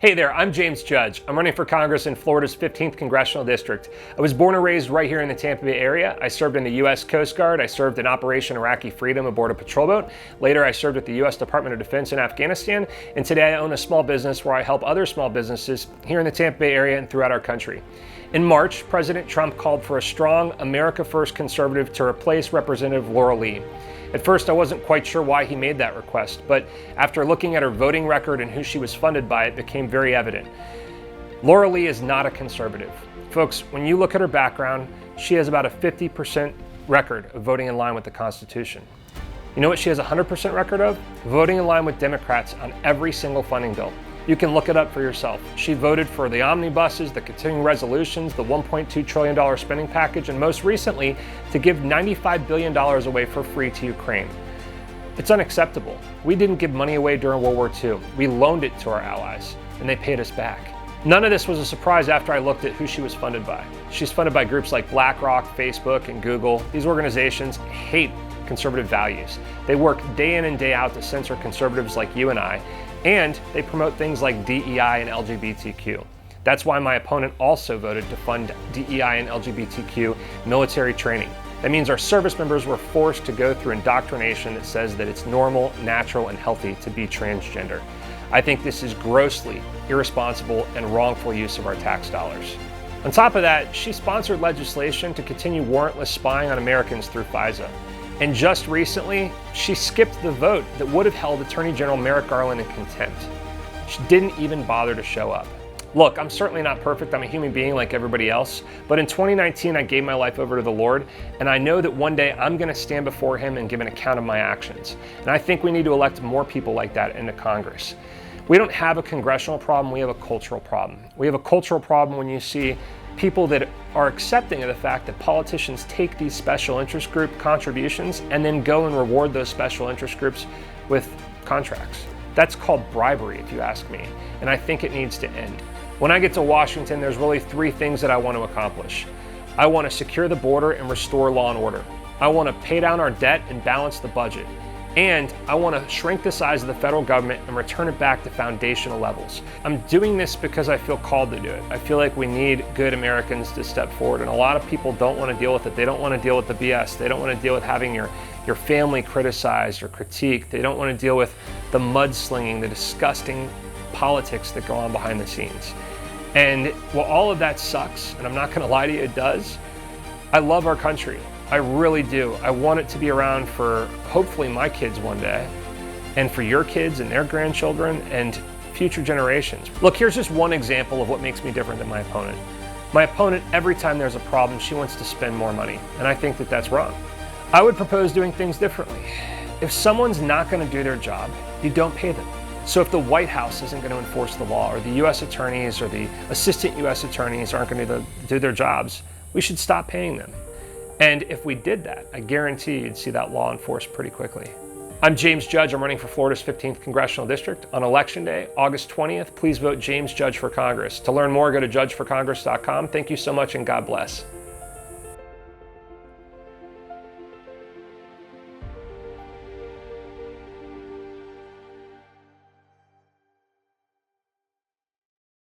Hey there, I'm James Judge. I'm running for Congress in Florida's 15th Congressional District. I was born and raised right here in the Tampa Bay area. I served in the U.S. Coast Guard. I served in Operation Iraqi Freedom aboard a patrol boat. Later, I served with the U.S. Department of Defense in Afghanistan. And today I own a small business where I help other small businesses here in the Tampa Bay area and throughout our country. In March, President Trump called for a strong America First conservative to replace Representative Laurel Lee. At first, I wasn't quite sure why he made that request, but after looking at her voting record and who she was funded by, it became very evident. Laurel Lee is not a conservative. Folks, when you look at her background, she has about a 50% record of voting in line with the Constitution. You know what she has a 100% record of? Voting in line with Democrats on every single funding bill. You can look it up for yourself. She voted for the omnibuses, the continuing resolutions, the $1.2 trillion spending package, and most recently, to give $95 billion away for free to Ukraine. It's unacceptable. We didn't give money away during World War II. We loaned it to our allies, and they paid us back. None of this was a surprise after I looked at who she was funded by. She's funded by groups like BlackRock, Facebook, and Google. These organizations hate conservative values. They work day in and day out to censor conservatives like you and I, and they promote things like DEI and LGBTQ. That's why my opponent also voted to fund DEI and LGBTQ military training. That means our service members were forced to go through indoctrination that says that it's normal, natural, and healthy to be transgender. I think this is grossly irresponsible and wrongful use of our tax dollars. On top of that, she sponsored legislation to continue warrantless spying on Americans through FISA. And just recently, she skipped the vote that would have held Attorney General Merrick Garland in contempt. She didn't even bother to show up. Look, I'm certainly not perfect. I'm a human being like everybody else. But in 2019, I gave my life over to the Lord, and I know that one day I'm going to stand before Him and give an account of my actions. And I think we need to elect more people like that into Congress. We don't have a congressional problem, we have a cultural problem. We have a cultural problem when you see people that are accepting of the fact that politicians take these special interest group contributions and then go and reward those special interest groups with contracts. That's called bribery, if you ask me, and I think it needs to end. When I get to Washington, there's really three things that I want to accomplish. I want to secure the border and restore law and order. I want to pay down our debt and balance the budget. And I want to shrink the size of the federal government and return it back to foundational levels. I'm doing this because I feel called to do it. I feel like we need good Americans to step forward, and a lot of people don't want to deal with it. They don't want to deal with the BS. They don't want to deal with having your family criticized or critiqued. They don't want to deal with the mudslinging, the disgusting politics that go on behind the scenes. And while all of that sucks, and I'm not going to lie to you, it does, I love our country. I really do. I want it to be around for hopefully my kids one day, and for your kids and their grandchildren and future generations. Look, here's just one example of what makes me different than my opponent. My opponent, every time there's a problem, she wants to spend more money, and I think that that's wrong. I would propose doing things differently. If someone's not going to do their job, you don't pay them. So if the White House isn't going to enforce the law, or the U.S. attorneys or the assistant U.S. attorneys aren't going to do their jobs, we should stop paying them. And if we did that, I guarantee you'd see that law enforced pretty quickly. I'm James Judge. I'm running for Florida's 15th Congressional District. On Election Day, August 20th, please vote James Judge for Congress. To learn more, go to judgeforcongress.com. Thank you so much, and God bless.